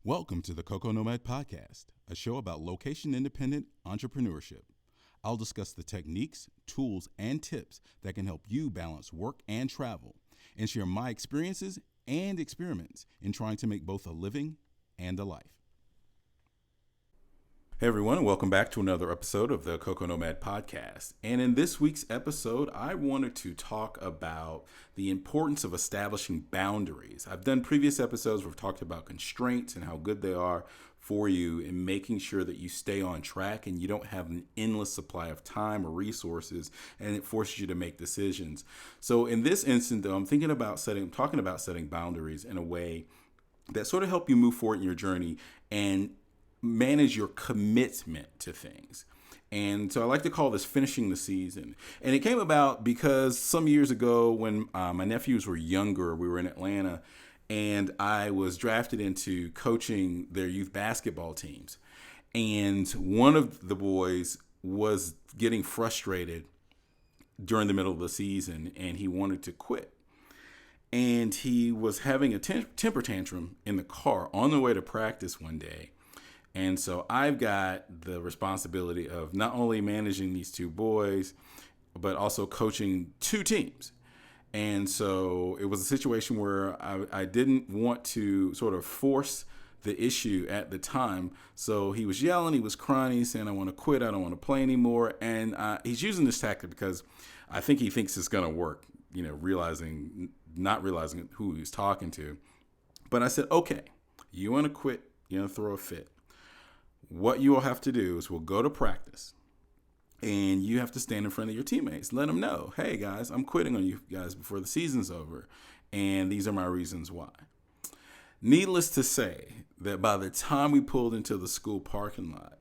Welcome to the Coco Nomad Podcast, a show about location-independent entrepreneurship. I'll discuss the techniques, tools, and tips that can help you balance work and travel, and share my experiences and experiments in trying to make both a living and a life. Hey everyone, and welcome back to another episode of the Coco Nomad Podcast. And in this week's episode, I wanted to talk about the importance of establishing boundaries. I've done previous episodes where we've talked about constraints and how good they are for you in making sure that you stay on track and you don't have an endless supply of time or resources, and it forces you to make decisions. So in this instance, though, I'm talking about setting boundaries in a way that sort of help you move forward in your journey and manage your commitment to things. And so I like to call this finishing the season. And it came about because some years ago when my nephews were younger, we were in Atlanta, and I was drafted into coaching their youth basketball teams. And one of the boys was getting frustrated during the middle of the season, and he wanted to quit. And he was having a temper tantrum in the car on the way to practice one day. And so I've got the responsibility of not only managing these two boys, but also coaching two teams. And so it was a situation where I didn't want to sort of force the issue at the time. So he was yelling, he was crying, he's saying, I want to quit, I don't want to play anymore. And he's using this tactic because I think he thinks it's going to work, not realizing who he was talking to. But I said, okay, you want to quit, you want to throw a fit. What you will have to do is we'll go to practice and you have to stand in front of your teammates. Let them know, hey guys, I'm quitting on you guys before the season's over. And these are my reasons why. Needless to say that by the time we pulled into the school parking lot,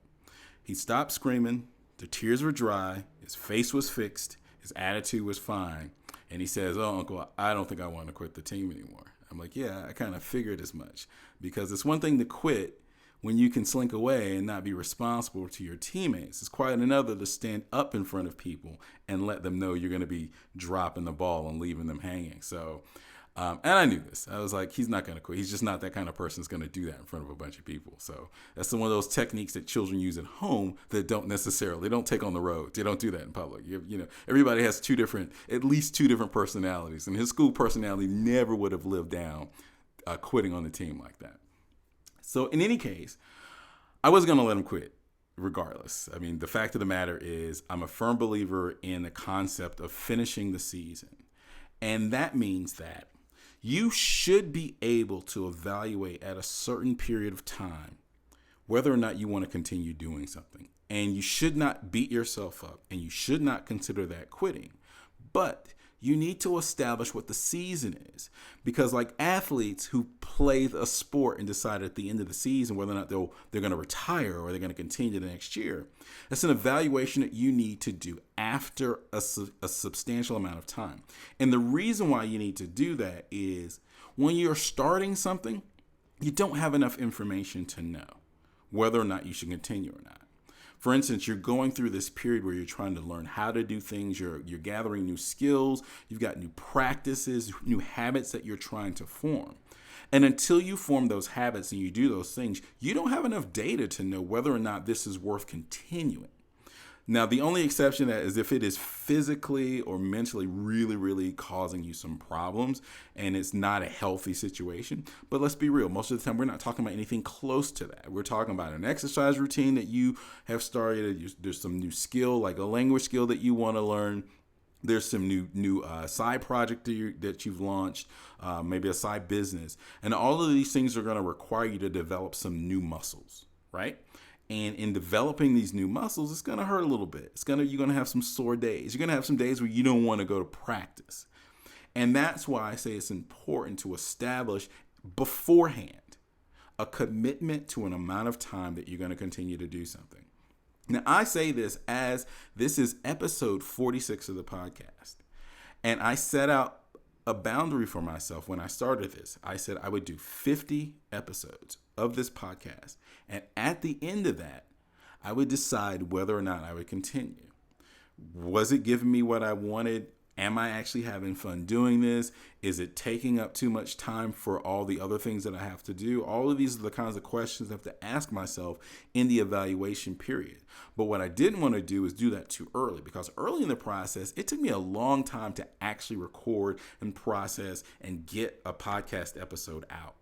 he stopped screaming. The tears were dry. His face was fixed. His attitude was fine. And he says, oh, Uncle, I don't think I want to quit the team anymore. I'm like, yeah, I kind of figured as much, because it's one thing to quit when you can slink away and not be responsible to your teammates. It's quite another to stand up in front of people and let them know you're going to be dropping the ball and leaving them hanging. So, and I knew this. I was like, he's not going to quit. He's just not that kind of person that's going to do that in front of a bunch of people. So that's one of those techniques that children use at home that they don't take on the road. They don't do that in public. Everybody has at least two different personalities. And his school personality never would have lived down quitting on the team like that. So in any case, I was going to let him quit regardless. I mean, the fact of the matter is I'm a firm believer in the concept of finishing the season. And that means that you should be able to evaluate at a certain period of time whether or not you want to continue doing something. And you should not beat yourself up, and you should not consider that quitting. But you need to establish what the season is, because like athletes who play a sport and decide at the end of the season whether or not they're going to retire or they're going to continue the next year, that's an evaluation that you need to do after a substantial amount of time. And the reason why you need to do that is when you're starting something, you don't have enough information to know whether or not you should continue or not. For instance, you're going through this period where you're trying to learn how to do things. You're gathering new skills. You've got new practices, new habits that you're trying to form. And until you form those habits and you do those things, you don't have enough data to know whether or not this is worth continuing. Now, the only exception to that is if it is physically or mentally really, really causing you some problems and it's not a healthy situation. But let's be real. Most of the time, we're not talking about anything close to that. We're talking about an exercise routine that you have started. There's some new skill, like a language skill that you want to learn. There's some new side project that you've launched, maybe a side business. And all of these things are going to require you to develop some new muscles, right? And in developing these new muscles, it's going to hurt a little bit. You're going to have some sore days. You're going to have some days where you don't want to go to practice. And that's why I say it's important to establish beforehand a commitment to an amount of time that you're going to continue to do something. Now, I say this as this is episode 46 of the podcast. And I set out a boundary for myself when I started this. I said I would do 50 episodes of this podcast. And at the end of that, I would decide whether or not I would continue. Was it giving me what I wanted Am I actually having fun doing this? Is it taking up too much time for all the other things that I have to do? All of these are the kinds of questions I have to ask myself in the evaluation period. But what I didn't want to do is do that too early, because early in the process, it took me a long time to actually record and process and get a podcast episode out.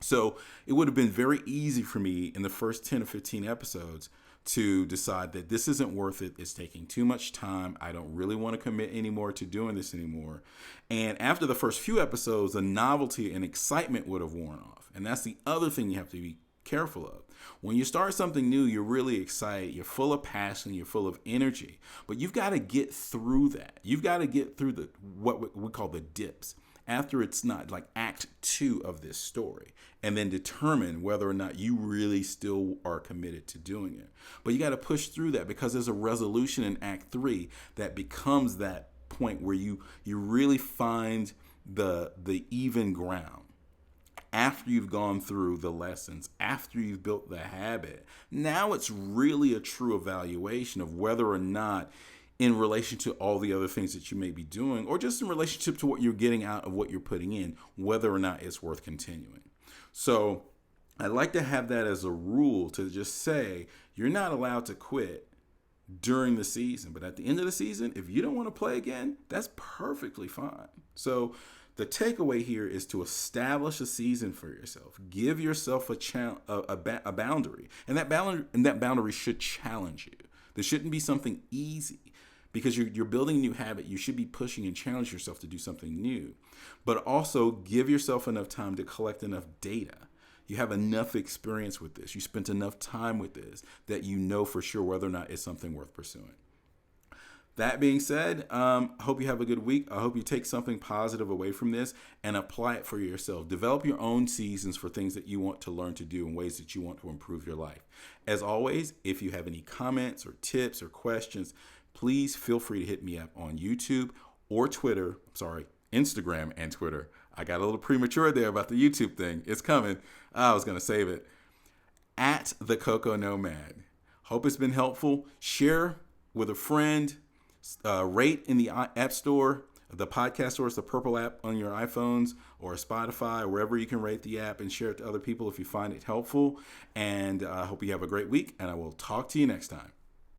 So it would have been very easy for me in the first 10 or 15 episodes to decide that this isn't worth it. It's taking too much time. I don't really want to commit anymore to doing this anymore. And after the first few episodes, the novelty and excitement would have worn off. And that's the other thing you have to be careful of. When you start something new, you're really excited. You're full of passion. You're full of energy. But you've got to get through that. You've got to get through what we call the dips. After it's not like act 2 of this story, and then determine whether or not you really still are committed to doing it. But you got to push through that, because there's a resolution in act 3 that becomes that point where you really find the even ground. After you've gone through the lessons, after you've built the habit, now it's really a true evaluation of whether or not, in relation to all the other things that you may be doing, or just in relationship to what you're getting out of what you're putting in, whether or not it's worth continuing. So I like to have that as a rule, to just say you're not allowed to quit during the season. But at the end of the season, if you don't want to play again, that's perfectly fine. So the takeaway here is to establish a season for yourself. Give yourself a boundary. And that boundary should challenge you. There shouldn't be something easy. Because you're building a new habit, you should be pushing and challenge yourself to do something new. But also give yourself enough time to collect enough data. You have enough experience with this. You spent enough time with this that you know for sure whether or not it's something worth pursuing. That being said, I hope you have a good week. I hope you take something positive away from this and apply it for yourself. Develop your own seasons for things that you want to learn to do and ways that you want to improve your life. As always, if you have any comments or tips or questions, please feel free to hit me up on YouTube or Instagram and Twitter. I got a little premature there about the YouTube thing. It's coming. I was going to save it. At the Coco Nomad. Hope it's been helpful. Share with a friend. Rate in the App Store. The podcast store is the purple app on your iPhones or Spotify or wherever you can rate the app, and share it to other people if you find it helpful. And I hope you have a great week, and I will talk to you next time.